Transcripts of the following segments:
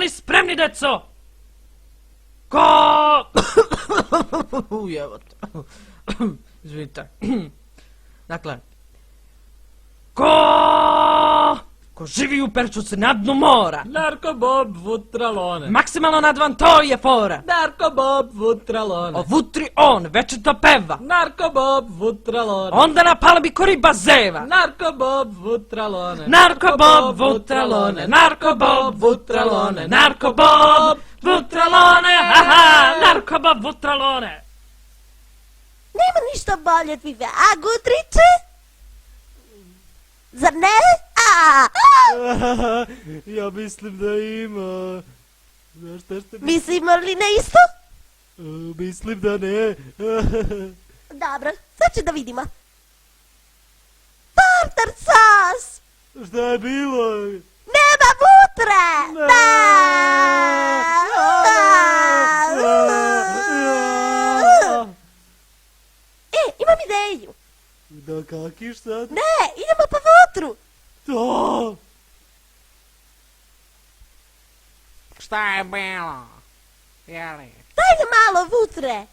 li spremni, deco? Ujevot. Izvinite. Dakle. Ko živi u Perčuci na dnu mora. Narko Bob Vutralone. Maksimalno nadvan, to je fora. Narko Bob Vutralone. O vutri on, večito peva. Narko Bob Vutralone. Onda na palbi ko riba zeva. Narko Bob Vutralone. Narko Bob Vutralone, Narko Bob Vutralone, Narko Bob Vutralone, haha, Narko Bob Vutralone. Nema ništa bolje od Vive, a Gudrice? Zar ne? Ja mislim da ima. Mislimo li ne isto? Mislim da ne. Dobro, sad ću da vidimo. Tartar sos! Šta je bilo? Nema vutre! Imam ideju. Da kakiš sad? Ne, idemo po vutru. To! Šta je bilo? Jeli? Daj nam malo vutre.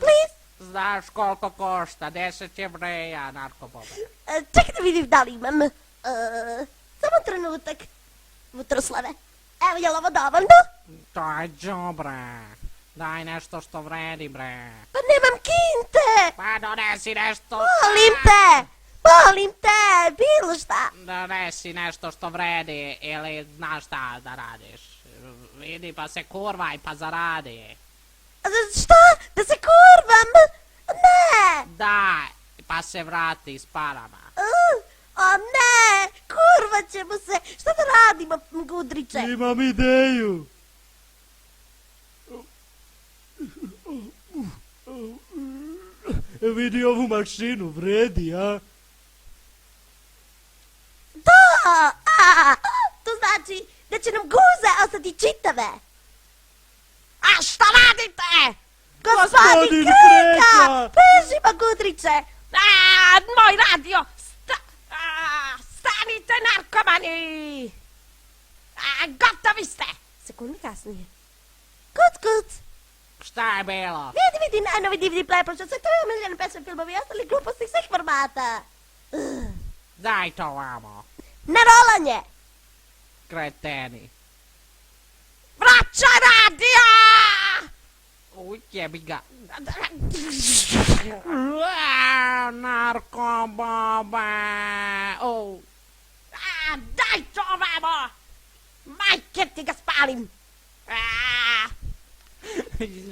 Please. Znaš koliko košta? 10 jevreja, narkobobe. Čekaj da vidim da li imam. Samo trenutak. Vutroslave. Evo, je li ovo dovoljno? To je džubre. Daj nešto što vredi, bre. Pa nemam kinte. Pa donesi nešto... Molim te, bilo šta. Donesi nešto što vredi ili znaš šta da radiš. Vidi pa se kurvaj pa zaradi. Šta? Da se kurvam? Ne. Daj, pa se vrati s parama. O ne, kurvat ćemo se. Šta da radimo, Gudriče? Imam ideju. Vidi ovu mašinu, vredi, a? Da, to znači da će nam guze ostati čitave. A šta radite? Gospodin Kreka! Bežimo, Gudriče! Moj radio! Stanite, narkomani! Gotovi ste! Sekundi kasnije. Kuc. Šta je bilo? Vidi, najnovi DVD player prošao sve tvoje omiljene pesme, filmovi i ostali gluposti svih formata. Daj to vamo. Na rolanje! Kreteni. Vraćaj radio! Jebi ga. Narkobobe. Daj to vamo! Majke ti ga spalim!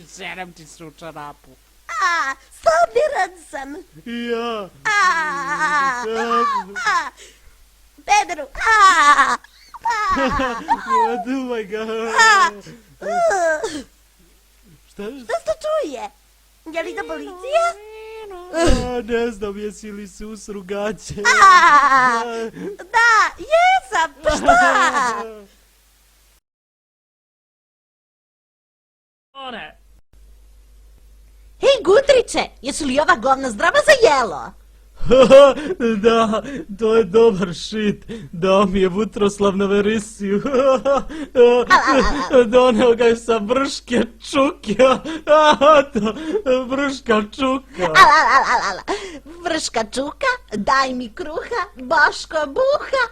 Serem ti se u čarapu. Soniran sam! Ja. Pederu! Duvaj ga. Šta? Šta se to čuje? Je li da policija? Ne znam, jesi li se usru gaće? Da, jesam, pa šta? Hej, Gudriče, jesu li ova govna zdrava za jelo? Da, to je dobar shit. Dao mi je Vutroslav na verisiju. Doneo ga je sa Brške čuke. Brška čuka. Vrška čuka, daj mi kruha, Boško buha.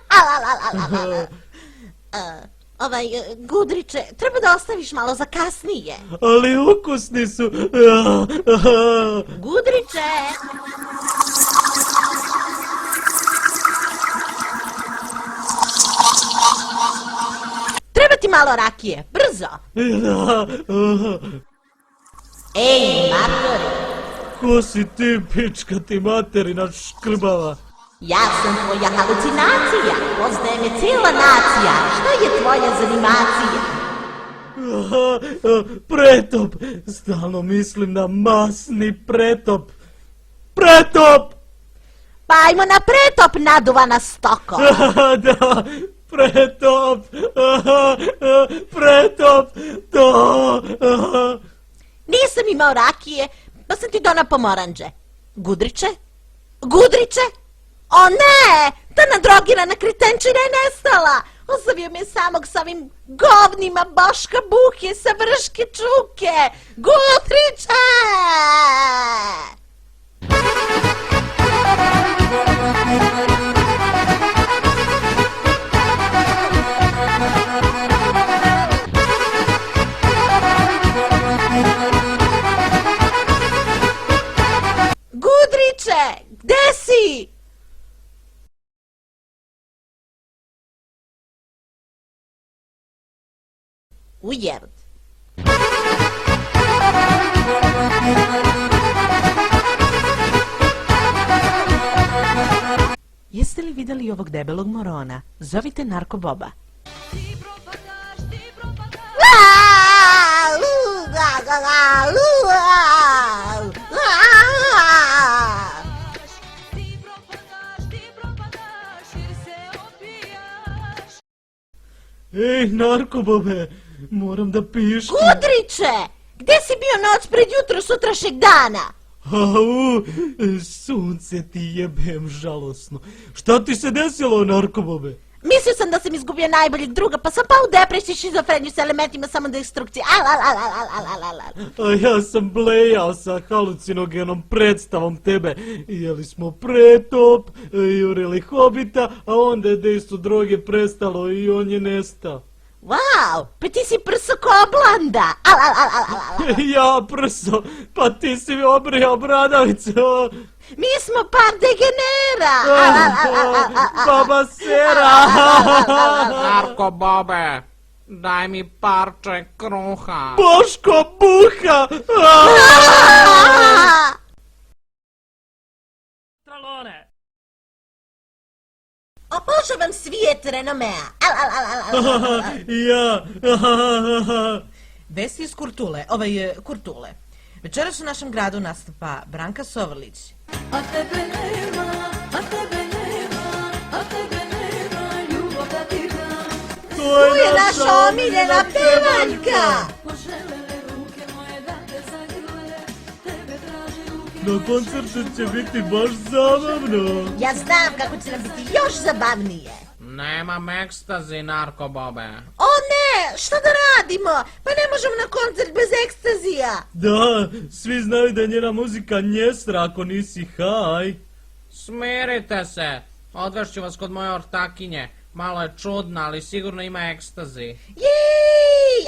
Gudriče, treba da ostaviš malo za kasnije. Ali ukusni su. Gudriče! Treba ti malo rakije, brzo! Ej, matori! Ko si ti, pička ti materina škrbava? Ja sam tvoja halucinacija, poznaje me cijela nacija. Šta je tvoja zanimacija? Pretop! Stalno mislim na masni pretop. Pretop! Pa ajmo na pretop, naduvana stoko. Da, pretop! Pretop! To! Nisam imao rakije, pa sam ti donao pomoranđe. Gudriče? Gudriče? O ne! Ta nadrogirana kretenčina je nestala! Ostavio me samog s ovim govnima Boška Buhe sa Vrške Čuke. Gutriće! Gudriće, gde si? Ujerd. Jeste li vidjeli ovog debelog morona? Zovite Narko Boba. Ej, Narkobobe, moram da pišem. Gudriće, gde si bio noć pred jutro sutrašnjeg dana? Au, sunce ti jebem žalosno. Šta ti se desilo, Narkobobe? Mislio sam da sam izgubio najboljeg druga, pa sam pao u depresiju, šizofreniju s elementima samodestrukcije. A ja sam blejao sa halucinogenom predstavom tebe. Jeli smo pretop, jurili hobita, a onda je dejstvo droge prestalo i on je nestao. Wow, pa ti si prso ko oblanda. Ja prso, pa ti si mi obrijao bradavicu. Mi smo par degenera. Baba Sera. Narko Bobe, daj mi parče kruha. Boško Buha. Vutralone! Obožavam svijet renomea. Ja. Vesti iz Kurtule, Kurtule. Večeras u našem gradu nastupa Branka Sovrlić. A tebe nema, a tebe nema, a tebe nema, ljubav da ti dam. To je Naša omiljena pevaljka. Poželele ruke moje da te zagrle, tebe traže ruke. Na koncertu će biti baš zabavno. Ja znam kako će nam biti još zabavnije. Nemam ekstazi, Narko Bobe. O ne, šta da radimo? Pa ne možemo na koncert bez ekstazija. Da, svi znaju da je njena muzika njestra ako nisi haj. Smirite se. Odvešću vas kod moje ortakinje. Malo je čudna, ali sigurno ima ekstazi. Jej!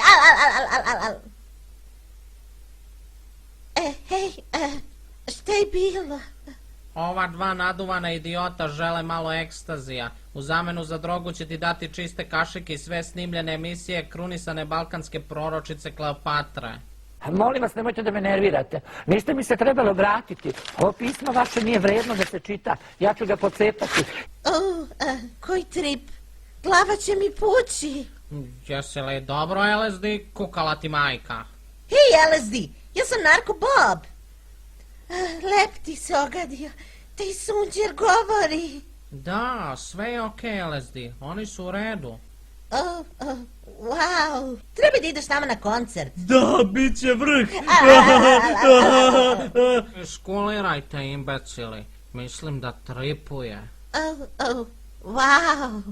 Hej, šta je bilo? Ova dva naduvana idiota žele malo ekstazija. U zamenu za drogu će ti dati čiste kašike i sve snimljene emisije krunisane balkanske proročice Kleopatre. Molim vas, nemojte da me nervirate. Niste mi se trebalo vratiti. Ovo pismo vaše nije vredno da se čita. Ja ću ga pocepati. Koji trip? Glava će mi pući. Jesi li dobro, LSD, kukala ti majka? Hej, LSD, ja sam Narko Bob. Lep ti se ogadio. Taj sunđer govori. Da, sve je okej, LSD. Oni su u redu. Wow. Treba da ideš s nama na koncert. Da, bit će vrh. Skulirajte, imbecili. Mislim da tripuje. Wow.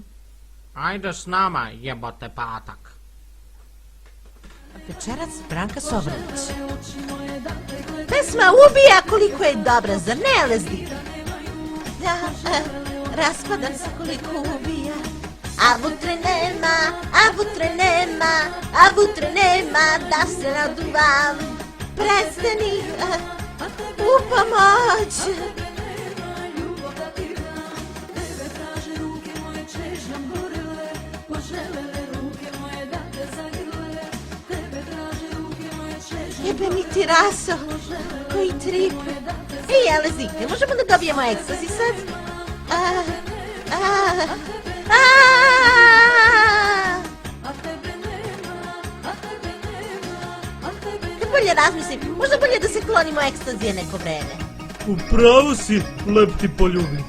Ajde s nama, jebote patak. Večeras Branka Sovrlić. Pesma ubija koliko je dobra, zar ne, LSD? Da, raspadam se koliko ubija. A vutre nema, a vutre nema, a vutre nema, da se naduvam. Prestani, u pomoć. Jebe mi ti raso, koji trip. Ej, LSD, ne možemo da dobijemo ekstazi sad? Kad bolje razmislim, možda bolje da se klonimo ekstazije neko vreme. Upravo si, lep ti poljubim.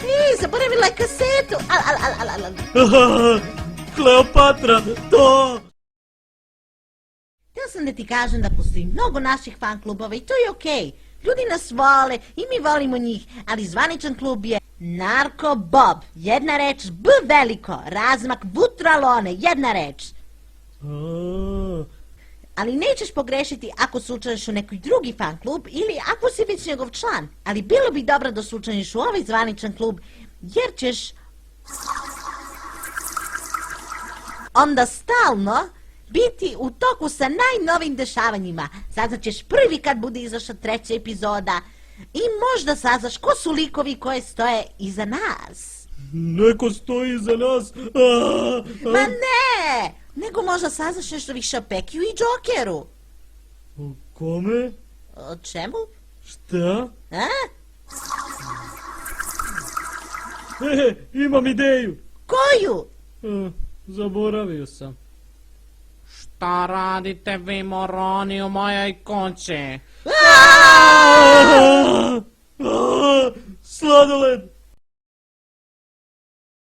Ej, zaboravila je kasetu. Kleopatra, to! Htio sam da ti kažem da postoji mnogo naših fan klubova i to je okej. Ljudi nas vole i mi volimo njih, ali zvaničan klub je Narko Bob, jedna reč, B veliko, razmak Vutralone, jedna reč. A, Ali nećeš pogrešiti ako se učlaniš u neki drugi fan klub ili ako si već njegov član. Ali bilo bi dobro da se učlaniš u ovaj zvaničan klub, jer ćeš onda stalno biti u toku sa najnovim dešavanjima. Saznaćeš prvi kad bude izašla 3. epizoda i možda saznaš ko su likovi koje stoje iza nas. neko stoji iza nas. Ma ne! Nego možda saznaš nešto više o Pekiju i Džokeru. O kome? O čemu? Šta? A? Imam ideju. Koju? Zaboravio sam. Šta radite vi moroni u mojoj kući? Sladoled!